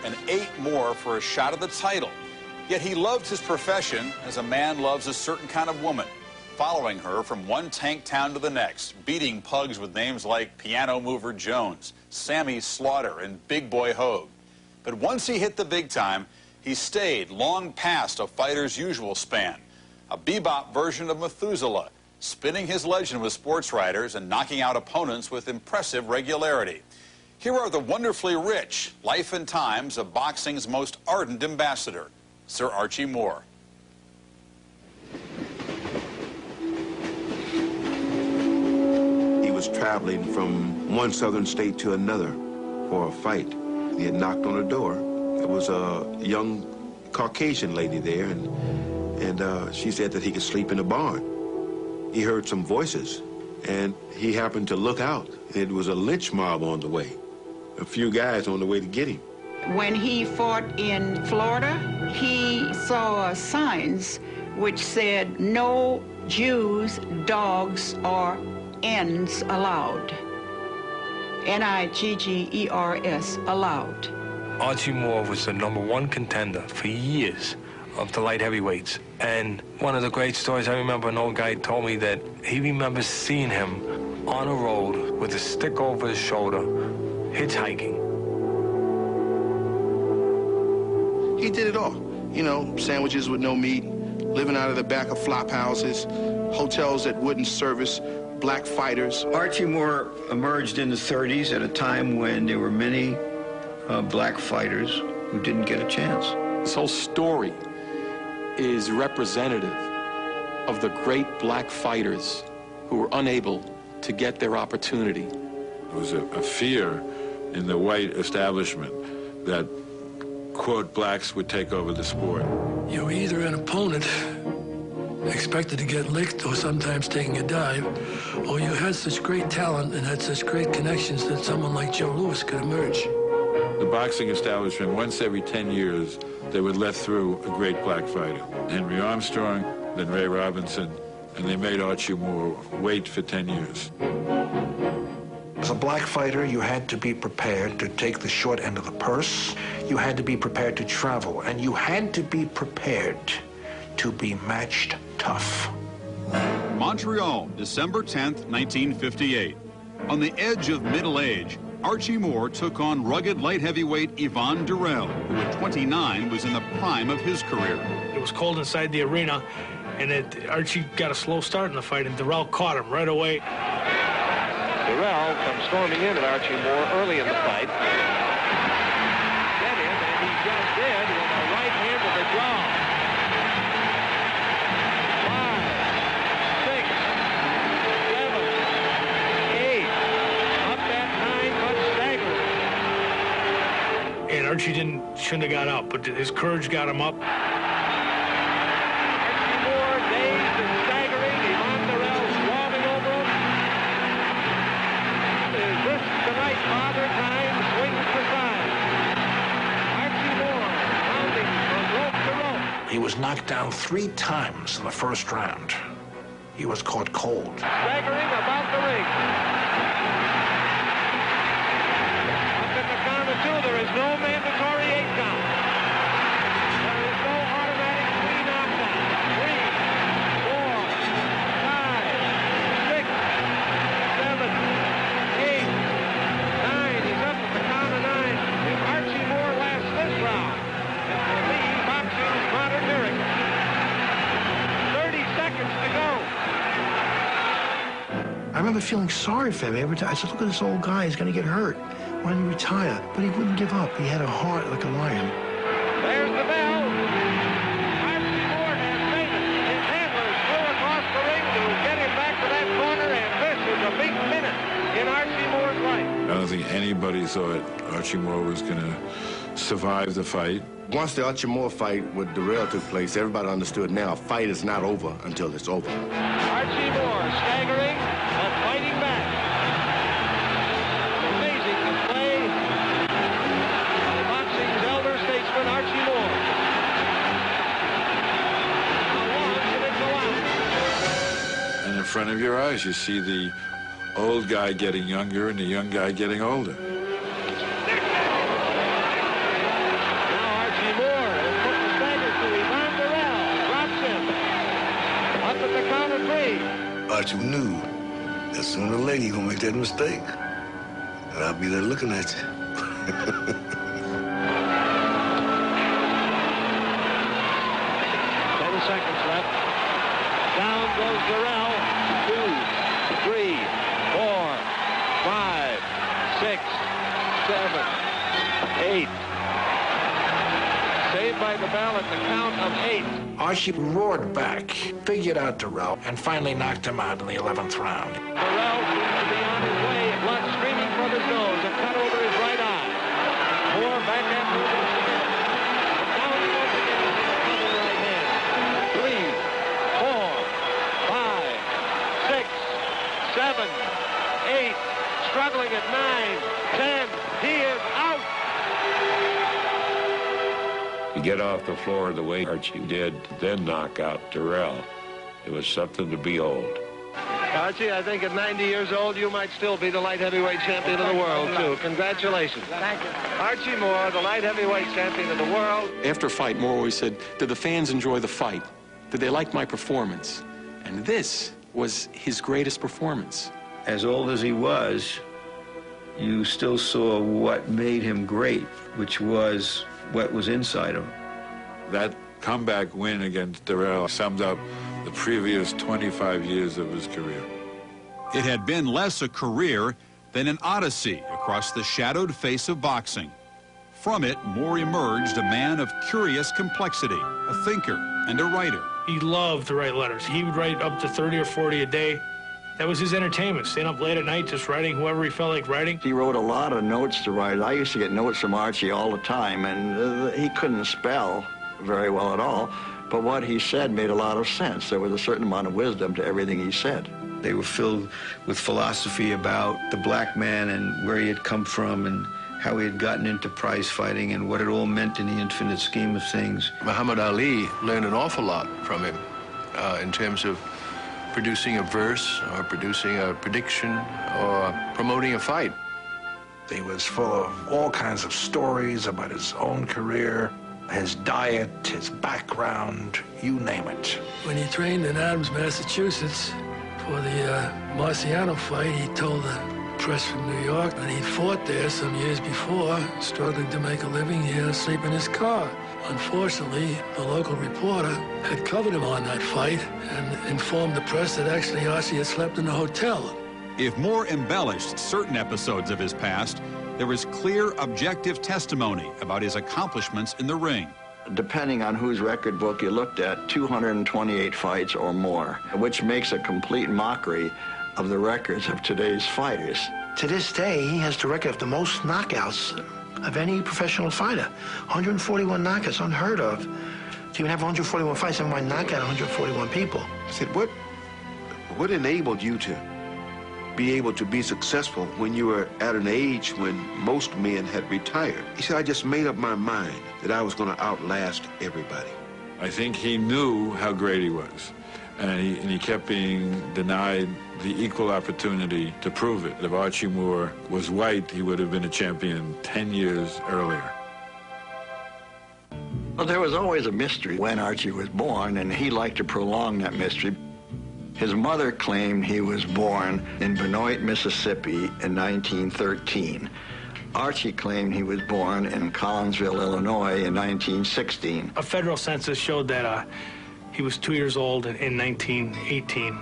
and 8 more for a shot at the title. Yet he loved his profession as a man loves a certain kind of woman, following her from one tank town to the next, beating pugs with names like Piano Mover Jones, Sammy Slaughter, and Big Boy Hogue. But once he hit the big time, he stayed long past a fighter's usual span, a bebop version of Methuselah, spinning his legend with sports writers and knocking out opponents with impressive regularity. Here are the wonderfully rich life and times of boxing's most ardent ambassador, Sir Archie Moore. He was traveling from one southern state to another for a fight. He had knocked on the door. There was a young Caucasian lady there, and she said that he could sleep in the barn. He heard some voices, and he happened to look out. It was a lynch mob on the way, a few guys on the way to get him. When he fought in Florida, he saw signs which said, "No Jews, dogs, or N's allowed." N-I-G-G-E-R-S, allowed. Archie Moore was the #1 contender for years of the light heavyweights. And one of the great stories, I remember an old guy told me that he remembers seeing him on a road with a stick over his shoulder, hitchhiking. He did it all. You know, sandwiches with no meat, living out of the back of flop houses, hotels that wouldn't service black fighters. Archie Moore emerged in the 30s at a time when there were many black fighters who didn't get a chance. This whole story is representative of the great black fighters who were unable to get their opportunity. There was a fear in the white establishment that, quote, blacks would take over the sport. You're either an opponent expected to get licked or sometimes taking a dive, or you had such great talent and had such great connections that someone like Joe Louis could emerge. The boxing establishment, once every 10 years, they would let through a great black fighter. Henry Armstrong, then Ray Robinson, and they made Archie Moore wait for 10 years. As a black fighter, you had to be prepared to take the short end of the purse. You had to be prepared to travel, and you had to be prepared to be matched tough. Montreal, December 10th, 1958. On the edge of middle age, Archie Moore took on rugged light heavyweight Yvon Durrell, who at 29 was in the prime of his career. It was cold inside the arena, and Archie got a slow start in the fight, and Durrell caught him right away. Durrell comes storming in at Archie Moore early in the fight. Get him, and he just did with a right hand to the jaw. 5, 6, 7, 8. Up that 9-foot stagger. And Archie shouldn't have got up, but his courage got him up. Archie Moore dazed and staggering. Yvon Durrell swarming over him. Is this tonight Father Time swings the side? Archie Moore pounding from rope to rope. He was knocked down 3 times in the first round. He was caught cold. Staggering about the ring. Up in the count of 2, there is no mandatory 8 count. There is no automatic 3 knockdown. 3, 4, 5, 6, 7, 8, 9. He's up at the count of 9. If Archie Moore lasts this round, it will be boxing's modern miracle. 30 seconds to go. I remember feeling sorry for him every time. I said, look at this old guy, he's going to get hurt. Why don't you retire? But he wouldn't give up. He had a heart like a lion. There's the bell. Archie Moore has made it. His handlers flew across the ring to get him back to that corner, and this is a big minute in Archie Moore's life. I don't think anybody thought Archie Moore was going to survive the fight. Once the Archie Moore fight with Durrell took place, everybody understood now a fight is not over until it's over. Archie Moore staggering, but fighting back. Amazing display of boxing's elder statesman, Archie Moore. How long can it go out? And in front of your eyes, you see the old guy getting younger and the young guy getting older. Archie knew that sooner or later you're gonna make that mistake. And I'll be there looking at you. 10 seconds left. Down goes Durrell. 2, 3, 4, 5, 6, 7, 8. Saved by the bell at the count of 8. Archie roared back, figured out Durrell, and finally knocked him out in the 11th round. Durrell seems to be on his way. Blood streaming from his nose and cut over his right eye. Moore back after him. Down he goes again with his other right hand. 3, 4, 5, 6, 7, 8. Struggling at 9, 10. He is out. To get off the floor the way Archie did, then knock out Durrell, it was something to behold. Archie, I think at 90 years old, you might still be the light heavyweight champion of the world, too. Congratulations. Thank you. Archie Moore, the light heavyweight champion of the world. After a fight, Moore always said, did the fans enjoy the fight? Did they like my performance? And this was his greatest performance. As old as he was, you still saw what made him great, which was what was inside him. That comeback win against Durrell summed up the previous 25 years of his career. It had been less a career than an odyssey across the shadowed face of boxing. From it, Moore emerged a man of curious complexity, a thinker and a writer. He loved to write letters. He would write up to 30 or 40 a day. That was his entertainment, staying up late at night just writing whoever he felt like writing. He wrote a lot of notes to write. I used to get notes from Archie all the time, and he couldn't spell very well at all, but what he said made a lot of sense. There was a certain amount of wisdom to everything he said. They were filled with philosophy about the black man and where he had come from and how he had gotten into prize fighting and what it all meant in the infinite scheme of things. Muhammad Ali learned an awful lot from him in terms of producing a verse or producing a prediction or promoting a fight. He was full of all kinds of stories about his own career, his diet, his background, you name it. When he trained in Adams, Massachusetts for the Marciano fight, he told the press from New York that he'd fought there some years before, struggling to make a living. He had to sleep in his car. Unfortunately, the local reporter had covered him on that fight and informed the press that actually Archie had slept in the hotel. If Moore embellished certain episodes of his past, there was clear objective testimony about his accomplishments in the ring. Depending on whose record book you looked at, 228 fights or more, which makes a complete mockery of the records of today's fighters. To this day, he has the record of the most knockouts of any professional fighter. 141 knockouts, unheard of. To even have 141 fights, and might knock out 141 people. I said, what enabled you to be able to be successful when you were at an age when most men had retired? He said, I just made up my mind that I was going to outlast everybody. I think he knew how great he was, and he kept being denied the equal opportunity to prove it. If Archie Moore was white, he would have been a champion 10 years earlier. Well, there was always a mystery when Archie was born, and he liked to prolong that mystery. His mother claimed he was born in Benoit, Mississippi in 1913. Archie claimed he was born in Collinsville, Illinois in 1916. A federal census showed that he was 2 years old in 1918,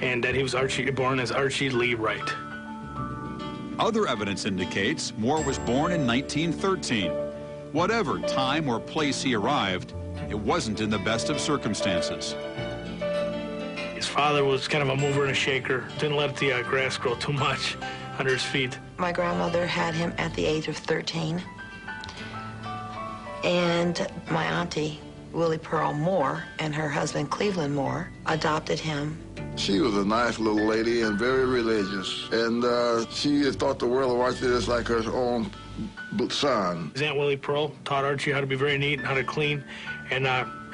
and that he was born as Archie Lee Wright. Other evidence indicates Moore was born in 1913. Whatever time or place he arrived, it wasn't in the best of circumstances. His father was kind of a mover and a shaker, didn't let the grass grow too much under his feet. My grandmother had him at the age of 13, and my auntie, Willie Pearl Moore, and her husband, Cleveland Moore, adopted him. She was a nice little lady and very religious, and she thought the world of Archie just like her own son. His Aunt Willie Pearl taught Archie how to be very neat and how to clean, and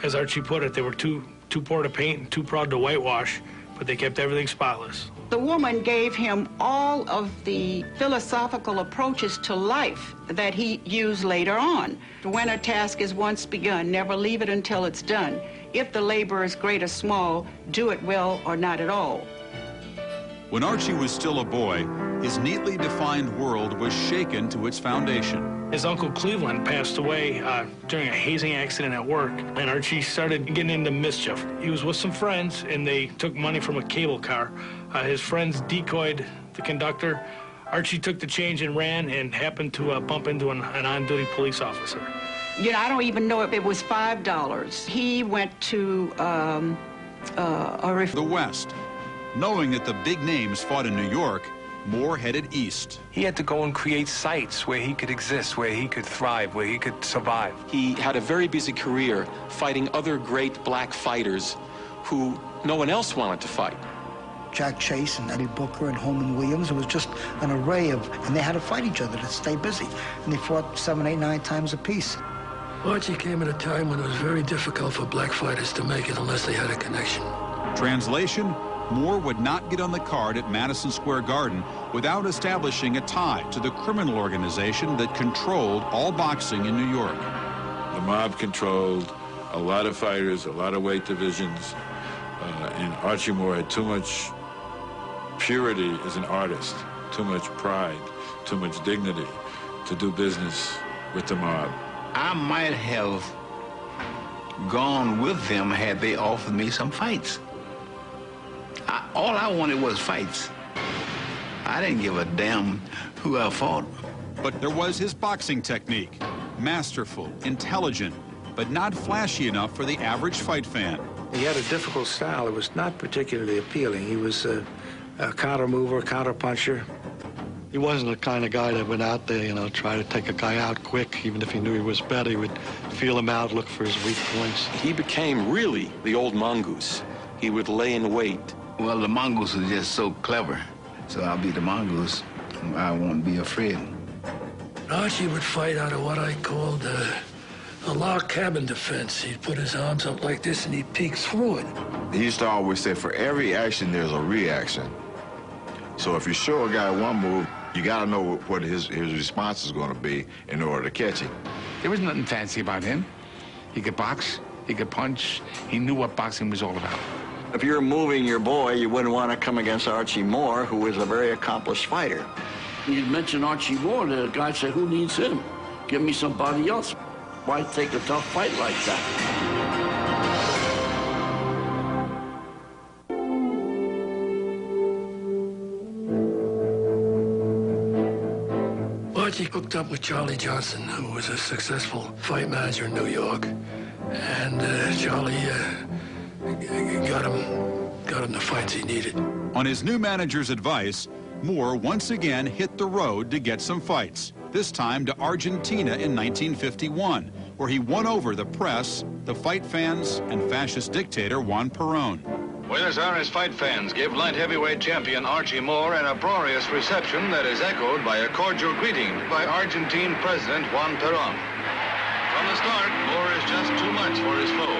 as Archie put it, they were too poor to paint and too proud to whitewash, but they kept everything spotless. The woman gave him all of the philosophical approaches to life that he used later on. When a task is once begun, never leave it until it's done. If the labor is great or small, do it well or not at all. When Archie was still a boy, his neatly defined world was shaken to its foundation. His uncle Cleveland passed away during a hazing accident at work, and Archie started getting into mischief. He was with some friends, and they took money from a cable car. His friends decoyed the conductor. Archie took the change and ran, and happened to bump into an on-duty police officer. You know, I don't even know if it was $5. He went to the West. Knowing that the big names fought in New York, Moore headed east. He had to go and create sites where he could exist, where he could thrive, where he could survive. He had a very busy career fighting other great black fighters who no one else wanted to fight. Jack Chase and Eddie Booker and Holman Williams. It was just an array of, and they had to fight each other to stay busy. And they fought 7, 8, 9 times apiece. Archie came at a time when it was very difficult for black fighters to make it unless they had a connection. Translation, Moore would not get on the card at Madison Square Garden without establishing a tie to the criminal organization that controlled all boxing in New York. The mob controlled a lot of fighters, a lot of weight divisions, and Archie Moore had too much purity as an artist, too much pride, too much dignity to do business with the mob. I might have gone with them had they offered me some fights. All I wanted was fights. I didn't give a damn who I fought. But there was his boxing technique. Masterful, intelligent, but not flashy enough for the average fight fan. He had a difficult style. It was not particularly appealing. He was a counter mover, counter puncher. He wasn't the kind of guy that went out there, you know, try to take a guy out quick. Even if he knew he was better, he would feel him out, look for his weak points. He became really the old mongoose. He would lay in wait. Well, the mongoose was just so clever. So I'll be the mongoose. I won't be afraid. Archie would fight out of what I called a log cabin defense. He'd put his arms up like this and he'd peek through it. He used to always say, for every action, there's a reaction. So if you show a guy one move, you got to know what his response is going to be in order to catch him. There was nothing fancy about him. He could box, he could punch. He knew what boxing was all about. If you're moving your boy, you wouldn't want to come against Archie Moore, who was a very accomplished fighter. You mentioned Archie Moore, the guy said, who needs him? Give me somebody else. Why take a tough fight like that? Archie hooked up with Charlie Johnson, who was a successful fight manager in New York. And Charlie got him the fights he needed. On his new manager's advice, Moore once again hit the road to get some fights, this time to Argentina in 1951, where he won over the press, the fight fans, and fascist dictator Juan Perón. Buenos Aires fight fans give light heavyweight champion Archie Moore an uproarious reception that is echoed by a cordial greeting by Argentine President Juan Perón. From the start, Moore is just too much for his foe.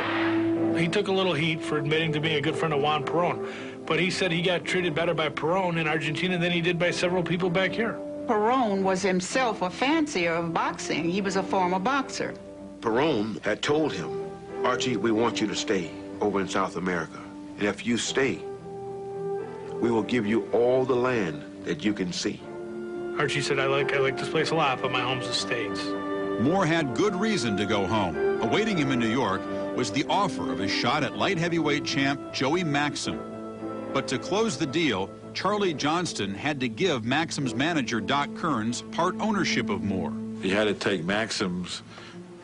He took a little heat for admitting to being a good friend of Juan Perón, but he said he got treated better by Perón in Argentina than he did by several people back here. Perón was himself a fancier of boxing. He was a former boxer. Perón had told him, Archie, we want you to stay over in South America. And if you stay, we will give you all the land that you can see. Archie said, I like this place a lot, but my home's the States. Moore had good reason to go home. Awaiting him in New York was the offer of a shot at light heavyweight champ Joey Maxim. But to close the deal, Charlie Johnston had to give Maxim's manager, Doc Kearns, part ownership of Moore. He had to take Maxim's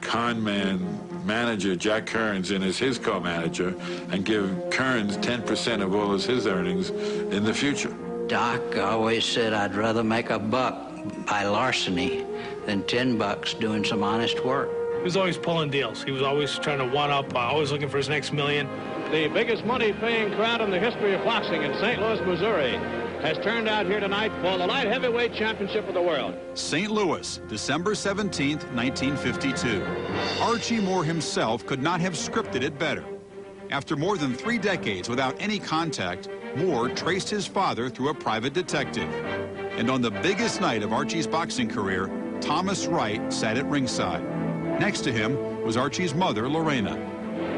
con man manager, Jack Kearns, in as his co-manager and give Kearns 10% of all of his earnings in the future. Doc always said I'd rather make a buck by larceny than $10 doing some honest work. He was always pulling deals. He was always trying to one-up, always looking for his next million. The biggest money-paying crowd in the history of boxing in St. Louis, Missouri, has turned out here tonight for the light heavyweight championship of the world. St. Louis, December 17th, 1952. Archie Moore himself could not have scripted it better. After more than 3 decades without any contact, Moore traced his father through a private detective. And on the biggest night of Archie's boxing career, Thomas Wright sat at ringside. Next to him was Archie's mother, Lorena.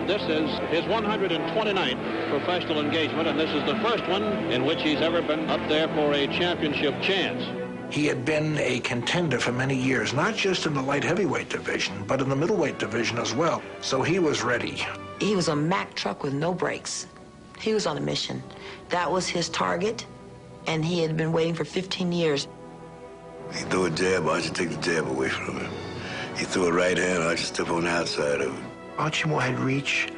This is his 129th professional engagement, and this is the first one in which he's ever been up there for a championship chance. He had been a contender for many years, not just in the light heavyweight division, but in the middleweight division as well. So he was ready. He was a Mack truck with no brakes. He was on a mission. That was his target, and he had been waiting for 15 years. He threw a jab, Archie took the jab away from him. He threw a right hand, Archie stepped on the outside of it. Archie Moore had reach,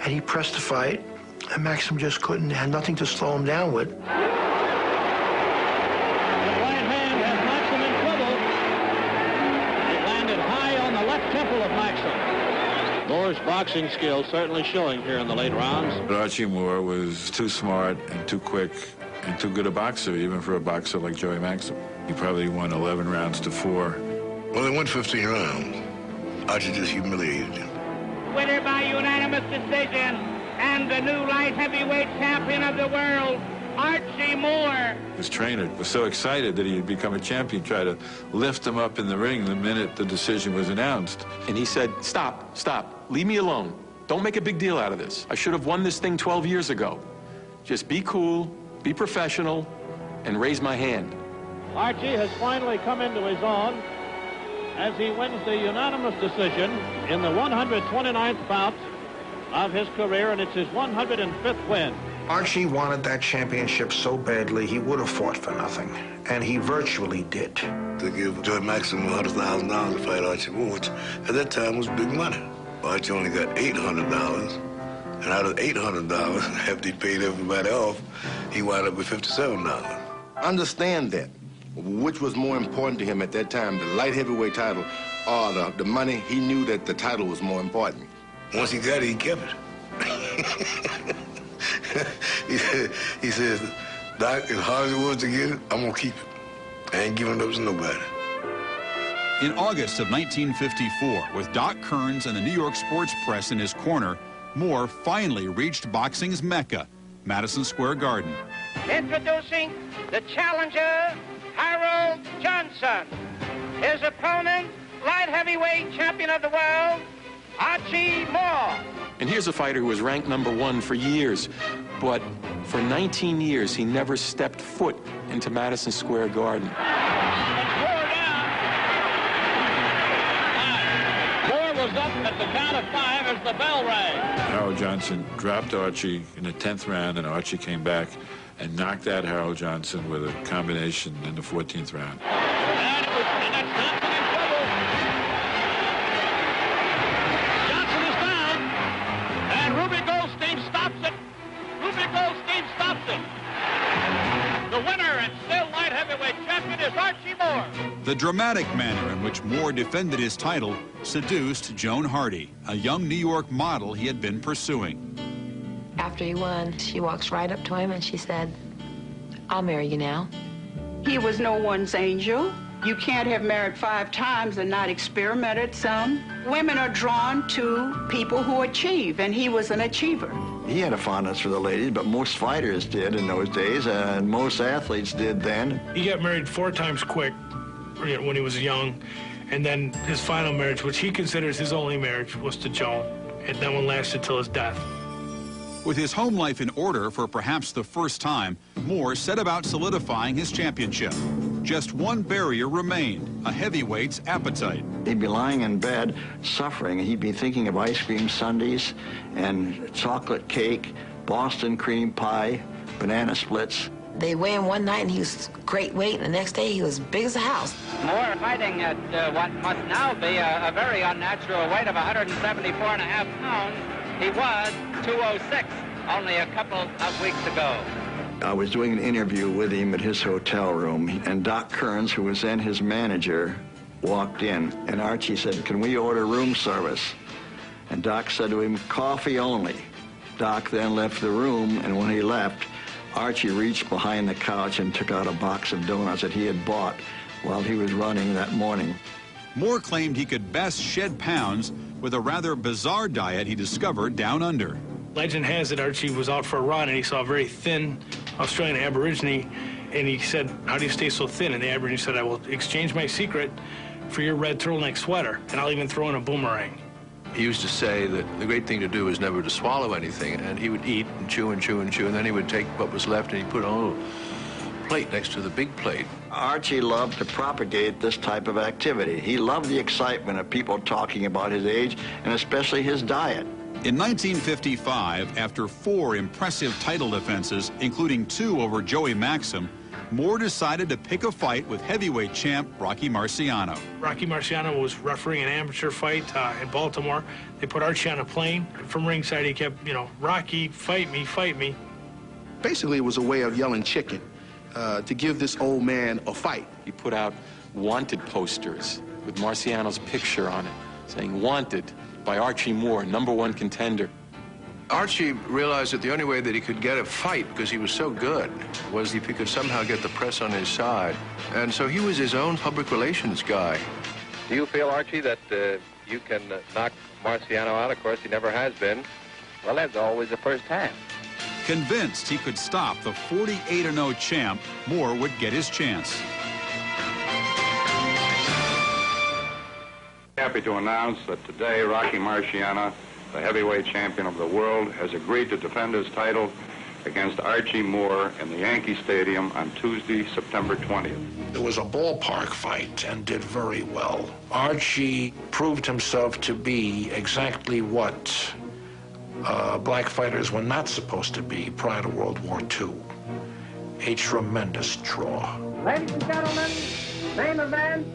and he pressed the fight, and Maxim just couldn't, had nothing to slow him down with. Moore's boxing skills certainly showing here in the late rounds. But Archie Moore was too smart and too quick and too good a boxer, even for a boxer like Joey Maxim. He probably won 11 rounds to 4. Well, they won 15 rounds. Archie just humiliated him. Winner by unanimous decision, and the new light heavyweight champion of the world, Archie Moore. His trainer was so excited that he had become a champion, tried to lift him up in the ring the minute the decision was announced. And he said, stop, leave me alone. Don't make a big deal out of this. I should have won this thing 12 years ago. Just be cool, be professional, and raise my hand. Archie has finally come into his own as he wins the unanimous decision in the 129th bout of his career, and it's his 105th win. Archie wanted that championship so badly, he would have fought for nothing, and he virtually did. To give Joey Maxim $100,000 to fight Archie Moore, which at that time was big money. Archie only got $800, and out of $800, after he paid everybody off, he wound up with $57. Understand that. Which was more important to him at that time, the light heavyweight title or the money? He knew that the title was more important. Once he got it, he kept it. he says, Doc, as hard as it was to get it, I'm gonna keep it. I ain't giving it up to nobody. In August of 1954, with Doc Kearns and the New York sports press in his corner, Moore finally reached boxing's mecca, Madison Square Garden. Introducing the challenger, Harold Johnson. His opponent, light heavyweight champion of the world, Archie Moore. And here's a fighter who was ranked #1 for years, but for 19 years, he never stepped foot into Madison Square Garden. Moore was up at the count of 5 as the bell rang. Harold Johnson dropped Archie in the 10th round, and Archie came back and knocked out Harold Johnson with a combination in the 14th round. The winner and still light heavyweight champion is Archie Moore. The dramatic manner in which Moore defended his title seduced Joan Hardy, a young New York model he had been pursuing. After he won, she walks right up to him and she said, "I'll marry you now." He was no one's angel. You can't have married 5 times and not experimented some. Women are drawn to people who achieve, and he was an achiever. He had a fondness for the ladies, but most fighters did in those days, and most athletes did then. He got married 4 times quick when he was young, and then his final marriage, which he considers his only marriage, was to Joan, and that one lasted till his death. With his home life in order for perhaps the first time, Moore set about solidifying his championship. Just one barrier remained, a heavyweight's appetite. He'd be lying in bed, suffering, and he'd be thinking of ice cream sundaes and chocolate cake, Boston cream pie, banana splits. They weigh him one night and he was great weight, and the next day he was big as a house. Moore fighting at what must now be a very unnatural weight of 174.5 pounds. He was 206 only a couple of weeks ago. I was doing an interview with him at his hotel room, and Doc Kearns, who was then his manager, walked in, and Archie said, "Can we order room service?" And Doc said to him, "Coffee only." Doc then left the room, and when he left, Archie reached behind the couch and took out a box of donuts that he had bought while he was running that morning. Moore claimed he could best shed pounds with a rather bizarre diet he discovered down under. Legend has it Archie was out for a run and he saw a very thin Australian Aborigine, and he said, "How do you stay so thin?" And the Aborigine said, "I will exchange my secret for your red turtleneck sweater, and I'll even throw in a boomerang." He used to say that the great thing to do is never to swallow anything, and he would eat and chew and chew and chew, and then he would take what was left and he'd put it on a little plate next to the big plate. Archie loved to propagate this type of activity. He loved the excitement of people talking about his age, and especially his diet. In 1955, after 4 impressive title defenses, including 2 over Joey Maxim, Moore decided to pick a fight with heavyweight champ Rocky Marciano. Rocky Marciano was refereeing an amateur fight in Baltimore. They put Archie on a plane. From ringside, he kept, Rocky, fight me, fight me. Basically, it was a way of yelling chicken to give this old man a fight. He put out wanted posters with Marciano's picture on it, saying, "Wanted by Archie Moore, #1 contender." Archie realized that the only way that he could get a fight, because he was so good, was if he could somehow get the press on his side. And so he was his own public relations guy. Do you feel, Archie, that you can knock Marciano out? Of course, he never has been. Well, that's always the first time. Convinced he could stop the 48-0 champ, Moore would get his chance. Happy to announce that today Rocky Marciano, the heavyweight champion of the world, has agreed to defend his title against Archie Moore in the Yankee Stadium on Tuesday, September 20th. It was a ballpark fight and did very well. Archie proved himself to be exactly what black fighters were not supposed to be prior to World War II. A tremendous draw. Ladies and gentlemen, main event,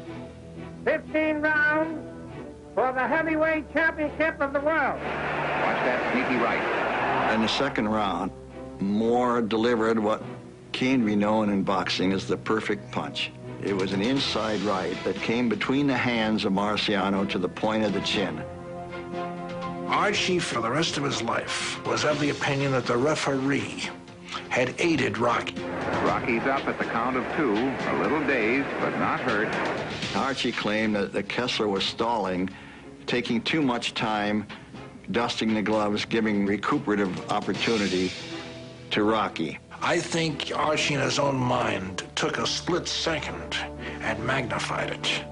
15 rounds for the heavyweight championship of the world. Watch that sneaky right. In the second round, Moore delivered what came to be known in boxing as the perfect punch. It was an inside right that came between the hands of Marciano to the point of the chin. Archie, for the rest of his life, was of the opinion that the referee had aided Rocky. Rocky's up at the count of 2, a little dazed but not hurt. Archie claimed that Kessler was stalling, taking too much time, dusting the gloves, giving recuperative opportunity to Rocky. I think Archie, in his own mind, took a split second and magnified it.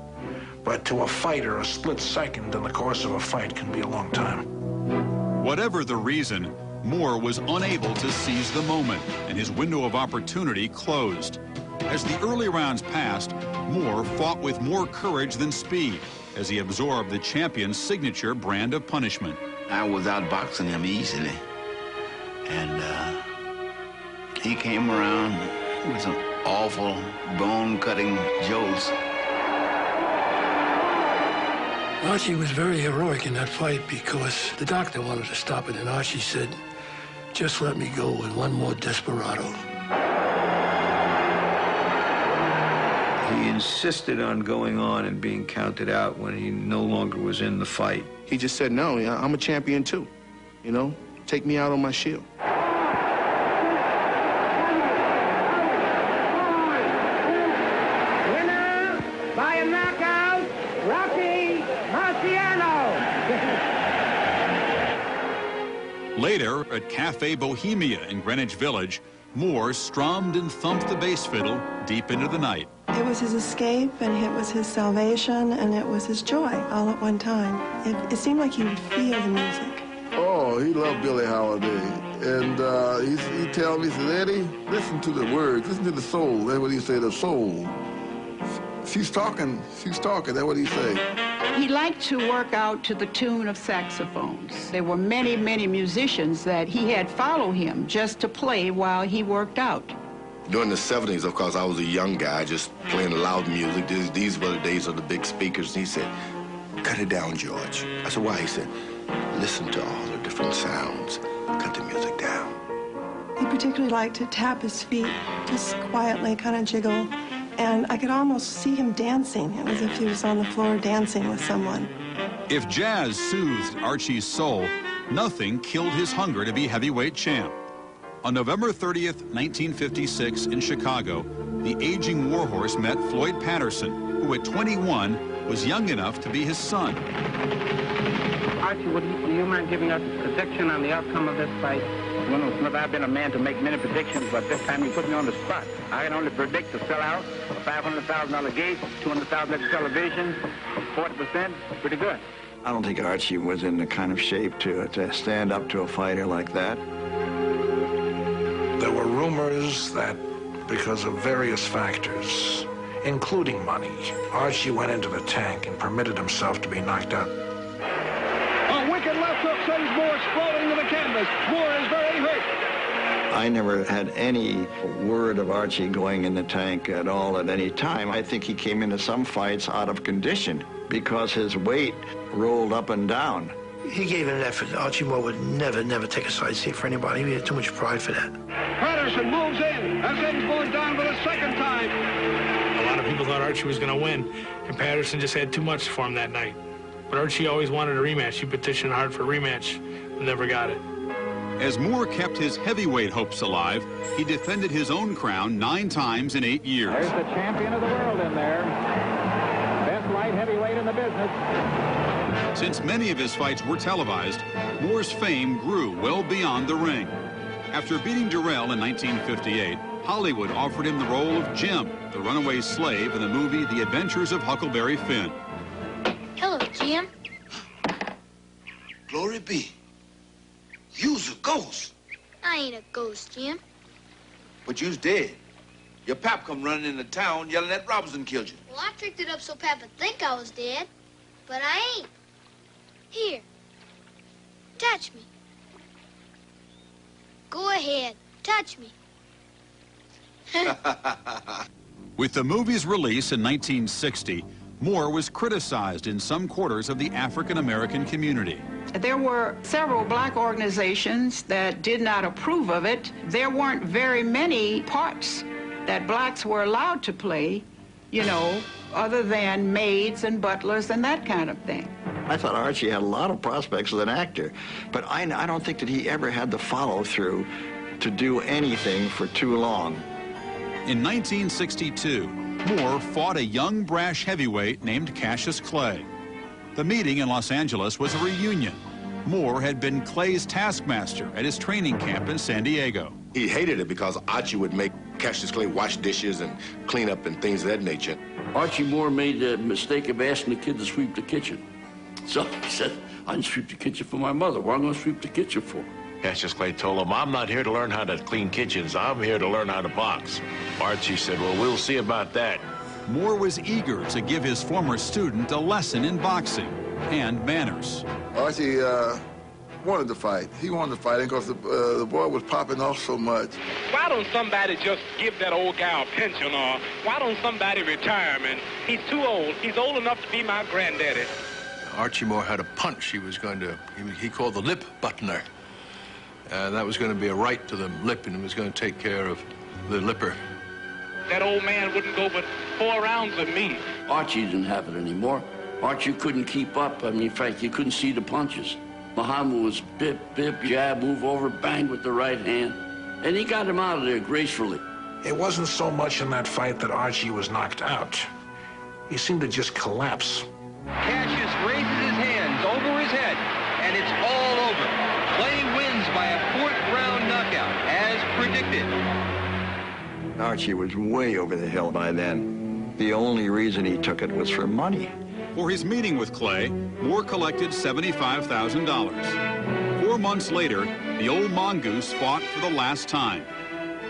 But to a fighter, a split second in the course of a fight can be a long time. Whatever the reason, Moore was unable to seize the moment, and his window of opportunity closed. As the early rounds passed, Moore fought with more courage than speed as he absorbed the champion's signature brand of punishment. I was outboxing him easily, and he came around with some awful bone-cutting jolts. Archie was very heroic in that fight because the doctor wanted to stop it, and Archie said, "Just let me go with one more desperado." He insisted on going on and being counted out when he no longer was in the fight. He just said, no, I'm a champion too. Take me out on my shield. Winner by a knockout, Rocky Marciano. Later, at Cafe Bohemia in Greenwich Village, Moore strummed and thumped the bass fiddle deep into the night. It was his escape, and it was his salvation, and it was his joy all at one time. It seemed like he would feel the music. Oh, he loved Billie Holiday. And he tell me, he said, "Eddie, listen to the words, listen to the soul." That's what he said, the soul. She's talking, that's what he said. He liked to work out to the tune of saxophones. There were many, many musicians that he had follow him just to play while he worked out. During the 70s, of course, I was a young guy just playing loud music. These were the days of the big speakers. And he said, "Cut it down, George." I said, "Why?" He said, "Listen to all the different sounds. Cut the music down." He particularly liked to tap his feet, just quietly kind of jiggle. And I could almost see him dancing. It was as if he was on the floor dancing with someone. If jazz soothed Archie's soul, nothing killed his hunger to be heavyweight champ. On November 30th, 1956, in Chicago, the aging warhorse met Floyd Patterson, who at 21 was young enough to be his son. Archie, would you mind giving us a prediction on the outcome of this fight? Well, I've been a man to make many predictions, but this time you put me on the spot. I can only predict a sellout, a $500,000 gate, $200,000 television, 40%, pretty good. I don't think Archie was in the kind of shape to stand up to a fighter like that. There were rumors that because of various factors, including money, Archie went into the tank and permitted himself to be knocked out. A wicked left hook sends Moore sprawling to the canvas. Moore is very hurt. I never had any word of Archie going in the tank at all at any time. I think he came into some fights out of condition because his weight rolled up and down. He gave it an effort. Archie Moore would never take a side seat for anybody. He had too much pride for that. Patterson moves in and sends Moore down for the second time. A lot of people thought Archie was going to win, and Patterson just had too much for him that night. But Archie always wanted a rematch. He petitioned hard for a rematch, but never got it. As Moore kept his heavyweight hopes alive, he defended his own crown 9 times in 8 years. There's the champion of the world in there. Best light heavyweight in the business. Since many of his fights were televised, Moore's fame grew well beyond the ring. After beating Durrell in 1958, Hollywood offered him the role of Jim, the runaway slave in the movie The Adventures of Huckleberry Finn. Hello, Jim. Glory be. You's a ghost. I ain't a ghost, Jim. But you's dead. Your pap come running into town yelling that Robinson killed you. Well, I tricked it up so Papa think I was dead, but I ain't. Here, touch me. Go ahead, touch me. With the movie's release in 1960, Moore was criticized in some quarters of the African-American community. There were several black organizations that did not approve of it. There weren't very many parts that blacks were allowed to play, you know, other than maids and butlers and that kind of thing. I thought Archie had a lot of prospects as an actor, but I don't think that he ever had the follow-through to do anything for too long. In 1962, Moore fought a young, brash heavyweight named Cassius Clay. The meeting in Los Angeles was a reunion. Moore had been Clay's taskmaster at his training camp in San Diego. He hated it because Archie would make Cassius Clay wash dishes and clean up and things of that nature. Archie Moore made the mistake of asking the kid to sweep the kitchen. So he said, I didn't sweep the kitchen for my mother. What am I going to sweep the kitchen for? Cassius Clay told him, I'm not here to learn how to clean kitchens. I'm here to learn how to box. Archie said, well, we'll see about that. Moore was eager to give his former student a lesson in boxing and manners. Archie wanted to fight. He wanted to fight because the boy was popping off so much. Why don't somebody just give that old guy a pension, or why don't somebody retire him? He's too old. He's old enough to be my granddaddy. Archie Moore had a punch he was going to, he called the lip buttoner. That was going to be a right to the lip, and it was going to take care of the lipper. That old man wouldn't go but 4 rounds with me. Archie didn't have it anymore. Archie couldn't keep up. I mean, in fact, you couldn't see the punches. Muhammad was bip, bip, jab, move over, bang with the right hand. And he got him out of there gracefully. It wasn't so much in that fight that Archie was knocked out. He seemed to just collapse. Cassius raises his hands over his head, and it's all over. Clay wins by a 4th round knockout, as predicted. Archie was way over the hill by then. The only reason he took it was for money. For his meeting with Clay, Moore collected $75,000. 4 months later, the old mongoose fought for the last time.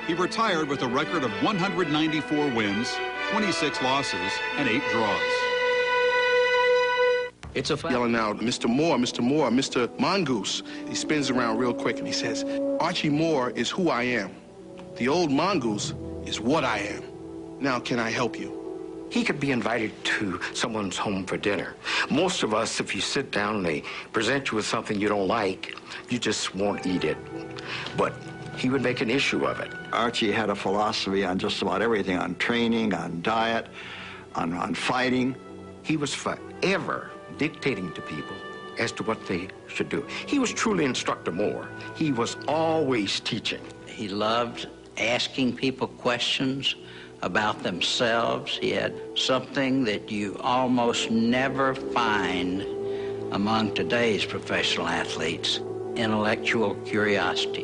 He retired with a record of 194 wins, 26 losses, and 8 draws. It's a fact. Yelling out, Mr. Moore, Mr. Moore, Mr. Mongoose. He spins around real quick and he says, Archie Moore is who I am. The old mongoose is what I am. Now, can I help you? He could be invited to someone's home for dinner. Most of us, if you sit down and they present you with something you don't like, you just won't eat it. But he would make an issue of it. Archie had a philosophy on just about everything, on training, on diet, on fighting. He was forever dictating to people as to what they should do. He was truly Instructor Moore. He was always teaching. He loved asking people questions about themselves. He had something that you almost never find among today's professional athletes, intellectual curiosity.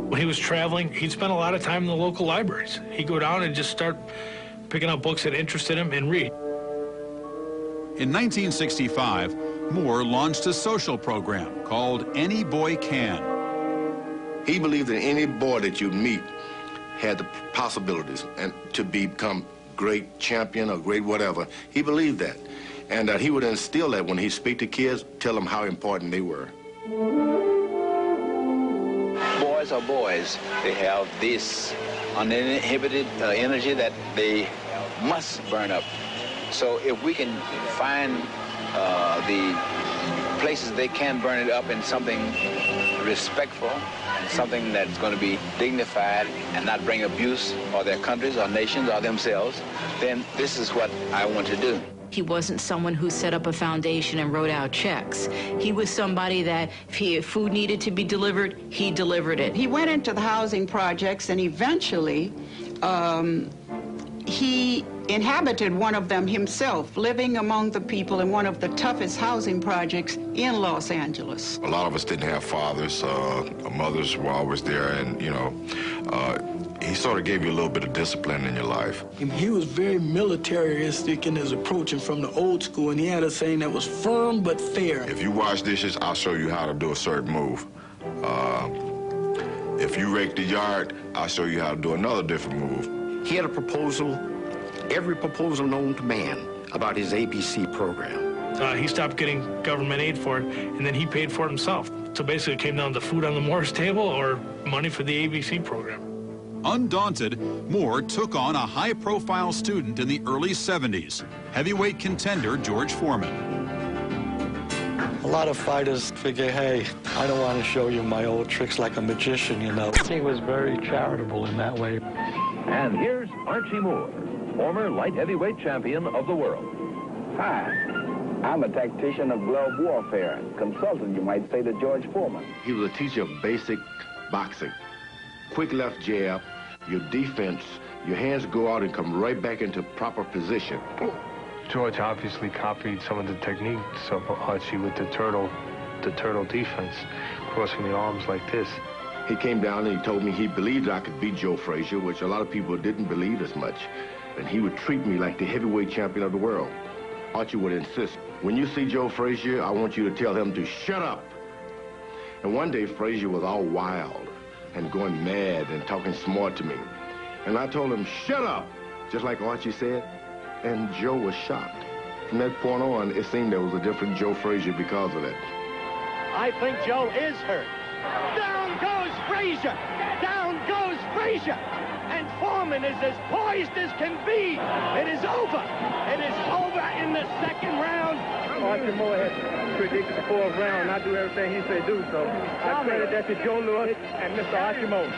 When he was traveling, he'd spend a lot of time in the local libraries. He'd go down and just start picking up books that interested him and read. In 1965, Moore launched a social program called Any Boy Can. He believed that any boy that you meet had the possibilities and to become great champion or great whatever. He believed that. And he would instill that when he speak to kids, tell them how important they were. Boys are boys. They have this uninhibited energy that they must burn up. So if we can find the places they can burn it up in something respectful, and something that's going to be dignified and not bring abuse or their countries or nations or themselves, then this is what I want to do. He wasn't someone who set up a foundation and wrote out checks. He was somebody that if food needed to be delivered, he delivered it. He went into the housing projects, and eventually he inhabited one of them himself, living among the people in one of the toughest housing projects in Los Angeles. A lot of us didn't have fathers. Mothers were always there, and, you know, he sort of gave you a little bit of discipline in your life. He was very militaristic in his approach and from the old school, and he had a saying that was firm but fair. If you wash dishes, I'll show you how to do a certain move. If you rake the yard, I'll show you how to do another different move. He had a proposal, every proposal known to man, about his ABC program. He stopped getting government aid for it, and then he paid for it himself. So basically it came down to food on the Moore's table or money for the ABC program. Undaunted, Moore took on a high-profile student in the early 70s, heavyweight contender George Foreman. A lot of fighters figure, hey, I don't want to show you my old tricks like a magician, you know. He was very charitable in that way. And here's Archie Moore, former light heavyweight champion of the world. Hi, I'm a tactician of glove warfare, consultant, you might say, to George Foreman. He was a teacher of basic boxing. Quick left jab, your defense, your hands go out and come right back into proper position. George obviously copied some of the techniques of Archie with the turtle defense, crossing the arms like this. He came down and he told me he believed I could beat Joe Frazier, which a lot of people didn't believe as much. And he would treat me like the heavyweight champion of the world. Archie would insist, when you see Joe Frazier, I want you to tell him to shut up. And one day, Frazier was all wild and going mad and talking smart to me. And I told him, shut up, just like Archie said. And Joe was shocked. From that point on, it seemed there was a different Joe Frazier because of it. I think Joe is hurt. Down goes Frazier! Down goes Frazier! And Foreman is as poised as can be. It is over. It is over in the second round. Archie Moore had predicted the fourth round, and I do everything he said do, so I credit that to Joe Lewis and Mr. Archie Moore.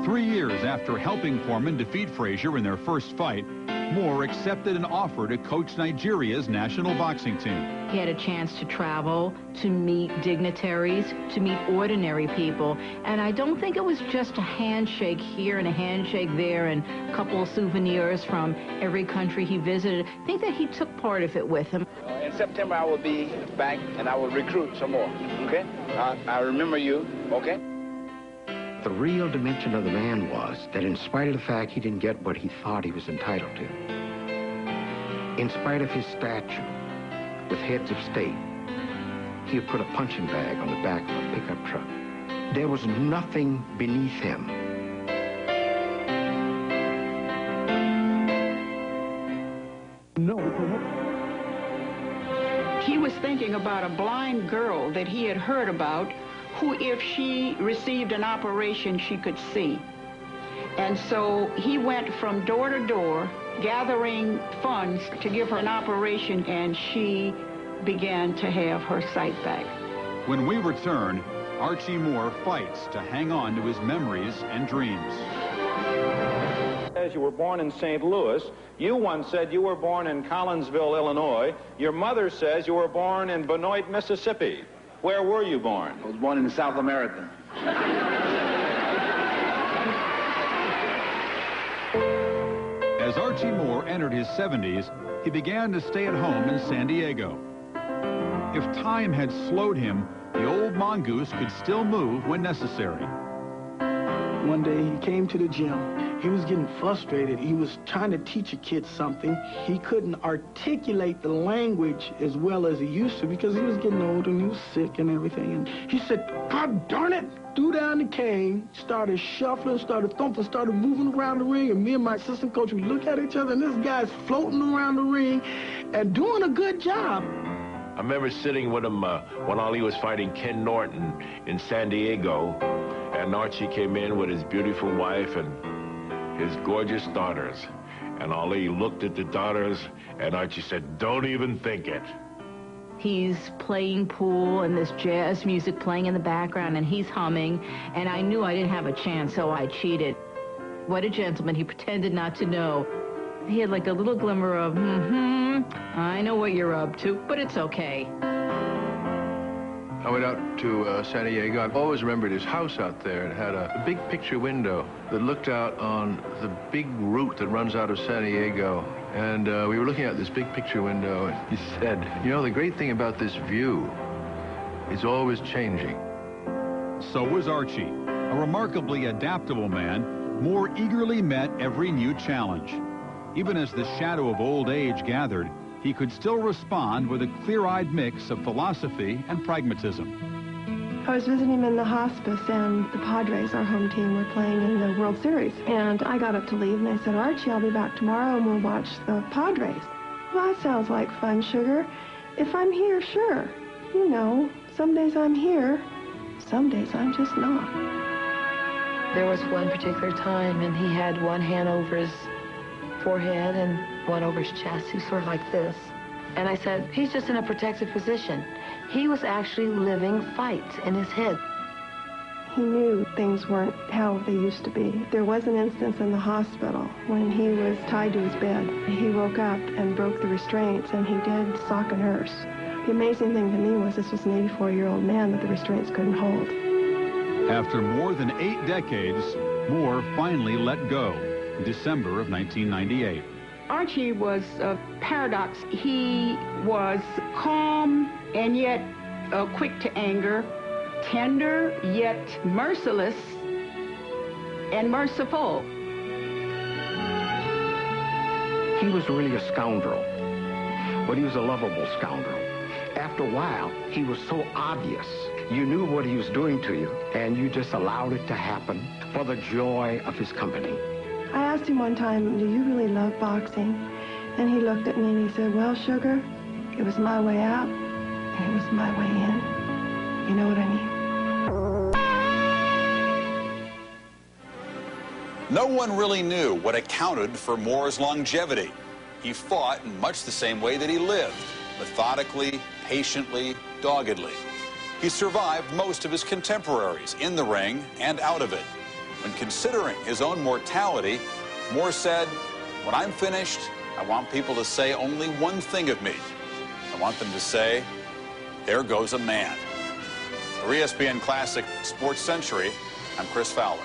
3 years after helping Foreman defeat Frazier in their first fight, Moore accepted an offer to coach Nigeria's national boxing team. He had a chance to travel, to meet dignitaries, to meet ordinary people. And I don't think it was just a handshake here and a handshake there and a couple of souvenirs from every country he visited. I think that he took part of it with him. In September, I will be back, and I will recruit some more, okay? I remember you, okay? The real dimension of the man was that in spite of the fact he didn't get what he thought he was entitled to, in spite of his stature with heads of state, he had put a punching bag on the back of a pickup truck. There was nothing beneath him. He was thinking about a blind girl that he had heard about who, if she received an operation, she could see. And so he went from door to door, gathering funds to give her an operation, and she began to have her sight back. When we return, Archie Moore fights to hang on to his memories and dreams. As you were born in St. Louis, you once said you were born in Collinsville, Illinois. Your mother says you were born in Benoit, Mississippi. Where were you born? I was born in South America. As Archie Moore entered his 70s, he began to stay at home in San Diego. If time had slowed him, the old mongoose could still move when necessary. One day he came to the gym. He was getting frustrated. He was trying to teach a kid something. He couldn't articulate the language as well as he used to because he was getting old and he was sick and everything. And he said, God darn it, threw down the cane, started shuffling, started thumping, started moving around the ring. And me and my assistant coach, we look at each other, and this guy's floating around the ring and doing a good job. I remember sitting with him when Ali was fighting Ken Norton in San Diego, and Archie came in with his beautiful wife and his gorgeous daughters. And Ali looked at the daughters, and Archie said, don't even think it. He's playing pool and this jazz music playing in the background, and he's humming, and I knew I didn't have a chance, so I cheated. What a gentleman. He pretended not to know. He had like a little glimmer of, I know what you're up to, but it's okay. I went out to San Diego. I've always remembered his house out there. It had a big picture window that looked out on the big route that runs out of San Diego. And we were looking out this big picture window, and he said, you know, the great thing about this view is always changing. So was Archie. A remarkably adaptable man, Moore eagerly met every new challenge. Even as the shadow of old age gathered, he could still respond with a clear-eyed mix of philosophy and pragmatism. I was visiting him in the hospice, and the Padres, our home team, were playing in the World Series. And I got up to leave, and I said, Archie, I'll be back tomorrow, and we'll watch the Padres. Well, that sounds like fun, sugar. If I'm here, sure. You know, some days I'm here, some days I'm just not. There was one particular time, and he had one hand over his forehead and one over his chest. He was sort of like this. And I said, he's just in a protective position. He was actually living fights in his head. He knew things weren't how they used to be. There was an instance in the hospital when he was tied to his bed. He woke up and broke the restraints, and he did sock a nurse. The amazing thing to me was this was an 84-year-old man that the restraints couldn't hold. After more than 8 decades, Moore finally let go in December of 1998. Archie was a paradox. He was calm and yet quick to anger, tender yet merciless and merciful. He was really a scoundrel, but he was a lovable scoundrel. After a while, he was so obvious. You knew what he was doing to you, and you just allowed it to happen for the joy of his company. I asked him one time, do you really love boxing? And he looked at me and he said, well, sugar, it was my way out, and it was my way in. You know what I mean? No one really knew what accounted for Moore's longevity. He fought in much the same way that he lived, methodically, patiently, doggedly. He survived most of his contemporaries in the ring and out of it. When considering his own mortality, Moore said, when I'm finished, I want people to say only one thing of me. I want them to say, there goes a man. For ESPN Classic Sports Century, I'm Chris Fowler.